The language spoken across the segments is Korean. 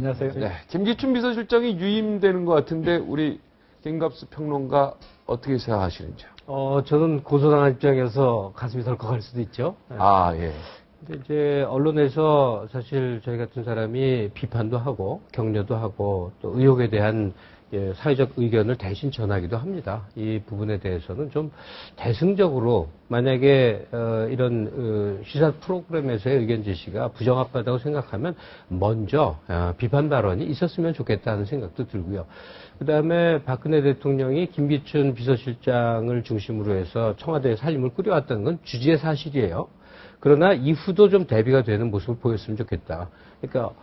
안녕하세요. 네, 김기춘 비서실장이 유임되는 것 같은데 우리 김갑수 평론가 어떻게 생각하시는지요? 저는 고소당한 입장에서 가슴이 덜컥할 수도 있죠. 아, 예. 근데 이제 언론에서 사실 저희 같은 사람이 비판도 하고 격려도 하고 또 의혹에 대한 사회적 의견을 대신 전하기도 합니다. 이 부분에 대해서는 좀 대승적으로 만약에 이런 시사 프로그램에서의 의견 제시가 부정확하다고 생각하면 먼저 비판 발언이 있었으면 좋겠다는 생각도 들고요. 그다음에 박근혜 대통령이 김기춘 비서실장을 중심으로 해서 청와대에 살림을 꾸려왔다는 건 주지의 사실이에요. 그러나 이후도 좀 대비가 되는 모습을 보였으면 좋겠다. 그러니까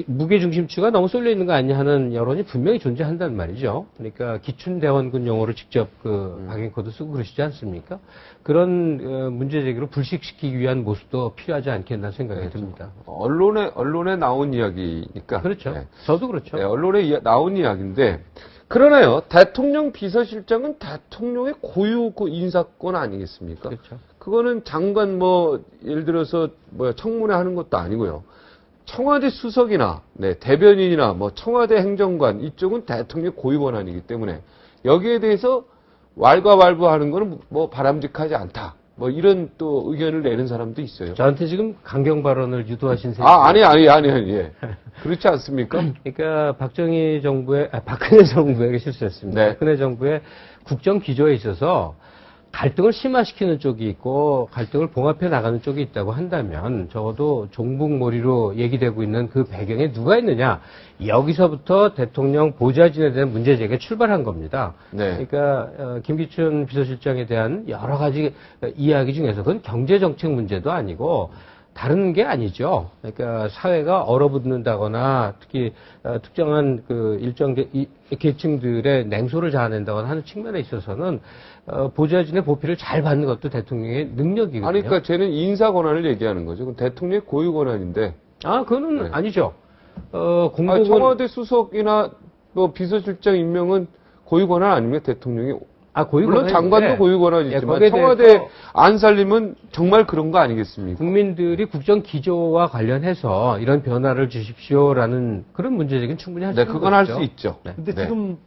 무게중심추가 너무 쏠려 있는 거 아니냐 하는 여론이 분명히 존재한다는 말이죠. 그러니까 기춘대원군 용어로 직접 박앵커도 쓰고 그러시지 않습니까? 그런 문제 제기로 불식시키기 위한 모습도 필요하지 않겠나 생각이 듭니다. 언론에 나온 이야기니까. 그렇죠. 네. 저도 그렇죠. 네, 언론에 나온 이야기인데 그러나요, 대통령 비서실장은 대통령의 고유 인사권 아니겠습니까? 그렇죠. 그거는 장관 예를 들어서 청문회 하는 것도 아니고요. 청와대 수석이나 대변인이나 청와대 행정관 이쪽은 대통령의 고유 권한이기 때문에 여기에 대해서 왈가왈부하는 거는 바람직하지 않다. 이런 또 의견을 내는 사람도 있어요. 저한테 지금 강경 발언을 유도하신 셈이 아니. 예. 그렇지 않습니까? 그러니까 박근혜 정부에게 실수했습니다. 네. 박근혜 정부의 국정 기조에 있어서 갈등을 심화시키는 쪽이 있고 갈등을 봉합해 나가는 쪽이 있다고 한다면 적어도 종북몰이로 얘기되고 있는 그 배경에 누가 있느냐, 여기서부터 대통령 보좌진에 대한 문제 제기가 출발한 겁니다. 네. 그러니까 김기춘 비서실장에 대한 여러 가지 이야기 중에서 그건 경제정책 문제도 아니고 다른 게 아니죠. 그러니까 사회가 얼어붙는다거나 특히 특정한 일정 계층들의 냉소를 자아낸다거나 하는 측면에 있어서는 보좌진의 보필을 잘 받는 것도 대통령의 능력이거든요. 아니, 그러니까 쟤는 인사 권한을 얘기하는 거죠. 그건 대통령의 고유 권한인데. 그거는 네. 아니죠. 공공은 청와대 수석이나 비서실장 임명은 고유 권한 아닙니까? 대통령이. 고유 물론 권한인데, 장관도 고유 권한이 있지만 거기에 청와대 대해서 안 살리면 정말 그런 거 아니겠습니까? 국민들이 국정 기조와 관련해서 이런 변화를 주십시오라는 그런 문제제기는 충분히 할 수 있는 그건 할 거죠. 수 있죠. 네. 근데 지금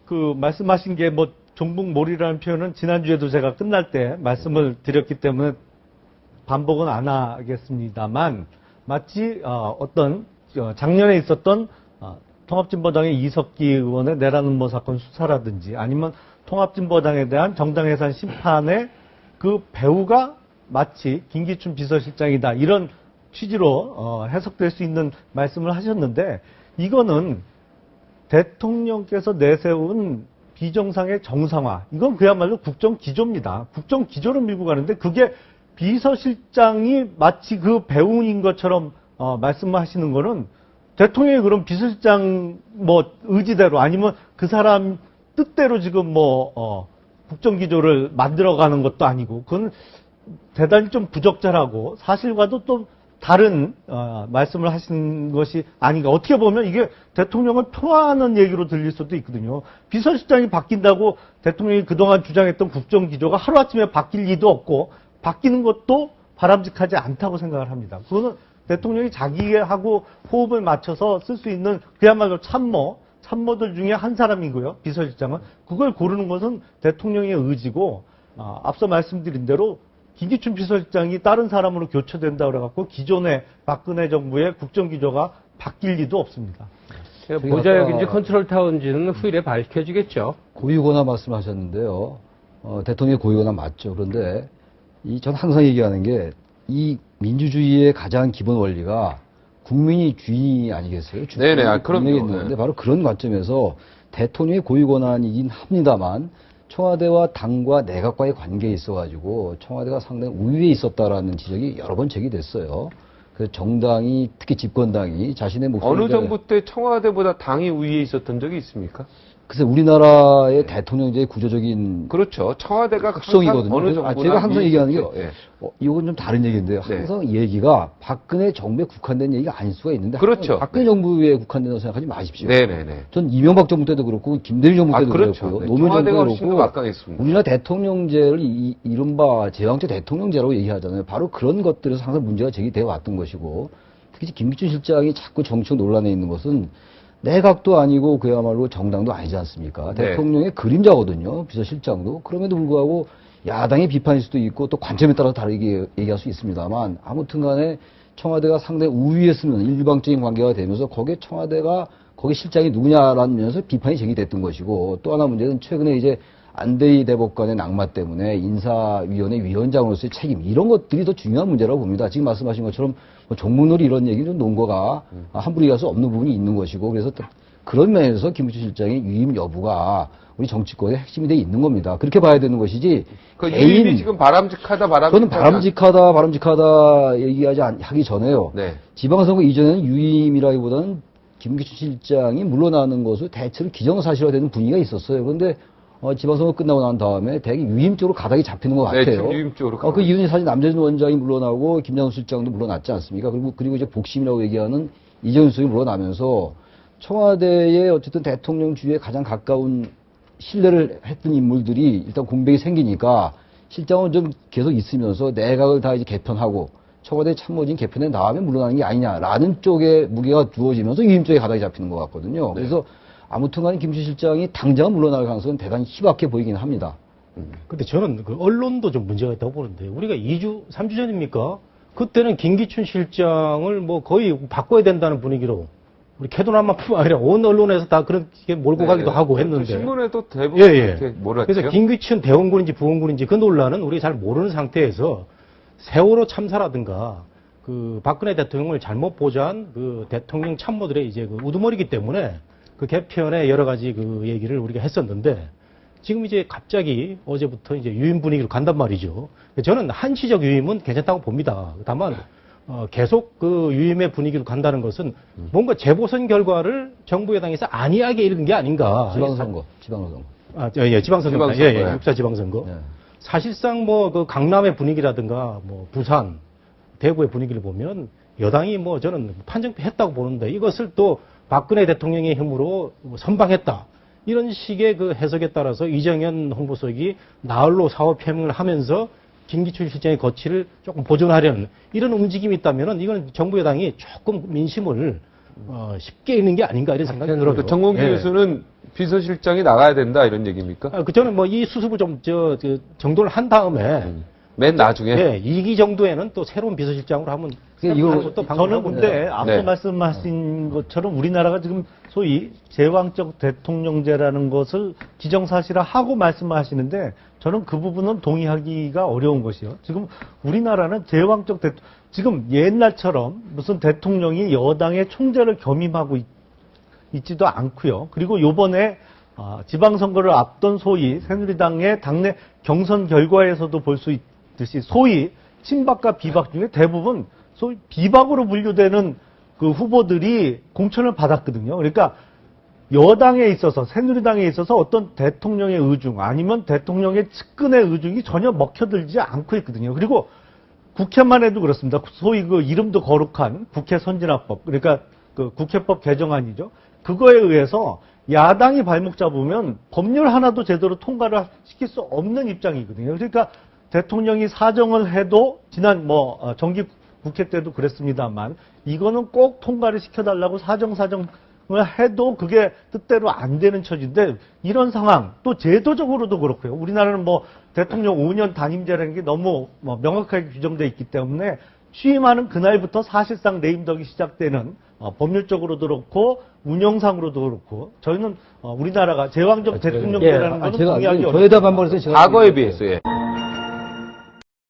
말씀하신 게 종북몰이라는 표현은 지난주에도 제가 끝날 때 말씀을 드렸기 때문에 반복은 안 하겠습니다만 마치 작년에 있었던 통합진보당의 이석기 의원의 내란음모 사건 수사라든지 아니면 통합진보당에 대한 정당해산 심판의 그 배우가 마치 김기춘 비서실장이다 이런 취지로 해석될 수 있는 말씀을 하셨는데 이거는 대통령께서 내세운 비정상의 정상화, 이건 그야말로 국정기조입니다. 국정기조를 밀고 가는데 그게 비서실장이 마치 그 배우인 것처럼 말씀하시는 거는 대통령이 그런 비서실장 의지대로 아니면 그 사람 뜻대로 지금 국정기조를 만들어가는 것도 아니고 그건 대단히 좀 부적절하고 사실과도 또 다른 말씀을 하신 것이 아닌가. 어떻게 보면 이게 대통령을 표하는 얘기로 들릴 수도 있거든요. 비서실장이 바뀐다고 대통령이 그동안 주장했던 국정기조가 하루아침에 바뀔 리도 없고 바뀌는 것도 바람직하지 않다고 생각을 합니다. 그거는 대통령이 자기하고 호흡을 맞춰서 쓸 수 있는 그야말로 참모들 중에 한 사람이고요. 비서실장은. 그걸 고르는 것은 대통령의 의지고 앞서 말씀드린 대로 김기춘 비서실장이 다른 사람으로 교체된다 그래갖고 기존의 박근혜 정부의 국정기조가 바뀔 리도 없습니다. 보좌역인지 컨트롤 타운지는 후일에 밝혀지겠죠. 고유권한 말씀하셨는데요. 대통령의 고유권한 맞죠. 그런데 전 항상 얘기하는 게 이 민주주의의 가장 기본 원리가 국민이 주인이 아니겠어요? 네네, 국민에게 있는 건데 바로 그런 관점에서 대통령의 고유 권한이긴 합니다만 청와대와 당과 내각과의 관계에 있어가지고 청와대가 상당히 우위에 있었다라는 지적이 여러 번 제기됐어요. 그 정당이 특히 집권당이 자신의 목소리를 어느 정부 때 청와대보다 당이 우위에 있었던 적이 있습니까? 글쎄 우리나라의 대통령제의 구조적인 그렇죠. 청와대가 특성이거든요. 어느 그래서 정부나 제가 항상 얘기하는 게 예. 이건 좀 다른 얘기인데요. 항상 이 얘기가 박근혜 정부에 국한된 얘기가 아닐 수가 있는데 그렇죠. 박근혜 정부에 국한된다고 생각하지 마십시오. 네네네. 전 이명박 정부 때도 그렇고 김대중 정부 때도 그렇죠. 그렇고요. 네. 노무현 정부 청와대가 때도 훨씬 더 그렇고 막강했습니다. 우리나라 대통령제를 이른바 제왕제 대통령제라고 얘기하잖아요. 바로 그런 것들에서 항상 문제가 제기되어 왔던 것이고 특히 김기춘 실장이 자꾸 정치적 논란에 있는 것은 내각도 아니고 그야말로 정당도 아니지 않습니까? 네. 대통령의 그림자거든요. 비서실장도. 그럼에도 불구하고 야당의 비판일 수도 있고 또 관점에 따라서 다르게 얘기할 수 있습니다만 아무튼 간에 청와대가 상당히 우위에 쓰는 일방적인 관계가 되면서 거기에 청와대가 거기 실장이 누구냐라는 면에서 비판이 제기됐던 것이고 또 하나 문제는 최근에 이제 안대희 대법관의 낙마 때문에 인사위원회 위원장으로서의 책임 이런 것들이 더 중요한 문제라고 봅니다. 지금 말씀하신 것처럼 뭐 종목놀이 이런 얘기는 논거가 함부로 얘기할 수 없는 부분이 있는 것이고 그래서 그런 면에서 김기춘 실장의 유임 여부가 우리 정치권의 핵심이 돼 있는 겁니다. 그렇게 봐야 되는 것이지. 그 유임이 지금 바람직하다. 저는 바람직하다 하기 전에요. 네. 지방선거 이전에는 유임이라기보다는 김기춘 실장이 물러나는 것으로 대체로 기정사실화되는 분위기가 있었어요. 그런데 지방선거 끝나고 난 다음에 대개 유임 쪽으로 가닥이 잡히는 것 같아요. 네, 지금 유임 쪽으로 그 이유는 사실 남재준 원장이 물러나고 김장수 실장도 물러났지 않습니까? 그리고 이제 복심이라고 얘기하는 이재훈 수석이 물러나면서 청와대의 어쨌든 대통령 주위에 가장 가까운 신뢰를 했던 인물들이 일단 공백이 생기니까 실장은 좀 계속 있으면서 내각을 다 이제 개편하고 청와대 참모진 개편에 다음에 물러나는 게 아니냐라는 쪽에 무게가 두어지면서 유임 쪽에 가닥이 잡히는 것 같거든요. 그래서 아무튼 간에 김기춘 실장이 당장 물러날 가능성은 대단히 희박해 보이긴 합니다. 근데 저는 그 언론도 좀 문제가 있다고 보는데 우리가 2주, 3주 전입니까? 그때는 김기춘 실장을 뭐 거의 바꿔야 된다는 분위기로 우리 캐도남만뿐만 아니라 온 언론에서 다 그렇게 몰고 가기도 하고 했는데. 신문에도 대부분 예. 그렇게 몰았죠. 그래서 김기춘 대원군인지 부원군인지 그 논란은 우리가 잘 모르는 상태에서 세월호 참사라든가 그 박근혜 대통령을 잘못 보좌한 그 대통령 참모들의 이제 그 우두머리이기 때문에 그 개편의 여러 가지 그 얘기를 우리가 했었는데 지금 이제 갑자기 어제부터 이제 유임 분위기로 간단 말이죠. 저는 한시적 유임은 괜찮다고 봅니다. 다만 계속 그 유임의 분위기로 간다는 것은 뭔가 재보선 결과를 정부 여당에서 안이하게 읽은 게 아닌가. 지방선거. 지방선거. 예. 육사 지방선거. 예. 사실상 뭐 그 강남의 분위기라든가 뭐 부산, 대구의 분위기를 보면 여당이 뭐 저는 판정했다고 보는데 이것을 또 박근혜 대통령의 힘으로 선방했다. 이런 식의 그 해석에 따라서 이정현 홍보수석이 나흘로 사업 표명을 하면서 김기춘 실장의 거취를 조금 보존하려는 이런 움직임이 있다면은 이건 정부 여당이 조금 민심을 쉽게 읽는 게 아닌가 이런 생각이 들어요. 그 정몽기 교수는 비서실장이 나가야 된다 이런 얘기입니까? 저는 뭐 이 수습을 좀 정도를 한 다음에 맨 나중에 2기 정도에는 또 새로운 비서실장으로 하면 또 저는 근데 앞서 네. 말씀하신 것처럼 우리나라가 지금 소위 제왕적 대통령제라는 것을 기정사실화하고 말씀하시는데 저는 그 부분은 동의하기가 어려운 것이요. 지금 우리나라는 제왕적 지금 옛날처럼 무슨 대통령이 여당의 총재를 겸임하고 있지도 않고요. 그리고 요번에 지방선거를 앞둔 소위 새누리당의 당내 경선 결과에서도 볼 수 있듯이 소위 친박과 비박 중에 대부분 소위 비박으로 분류되는 그 후보들이 공천을 받았거든요. 그러니까 여당에 있어서 새누리당에 있어서 어떤 대통령의 의중 아니면 대통령의 측근의 의중이 전혀 먹혀들지 않고 있거든요. 그리고 국회만 해도 그렇습니다. 소위 그 이름도 거룩한 국회 선진화법 그러니까 그 국회법 개정안이죠. 그거에 의해서 야당이 발목 잡으면 법률 하나도 제대로 통과를 시킬 수 없는 입장이거든요. 그러니까 대통령이 사정을 해도 지난 정기 국회 때도 그랬습니다만 이거는 꼭 통과를 시켜달라고 사정을 해도 그게 뜻대로 안 되는 처지인데 이런 상황 또 제도적으로도 그렇고요. 우리나라는 대통령 5년 단임제라는 게 너무 명확하게 규정되어 있기 때문에 취임하는 그날부터 사실상 레임덕이 시작되는 법률적으로도 그렇고 운영상으로도 그렇고 저희는 우리나라가 제왕적 대통령제라는 것은 동의하기 어렵습니다. 저에다 반발해서 제가 과거에 비해서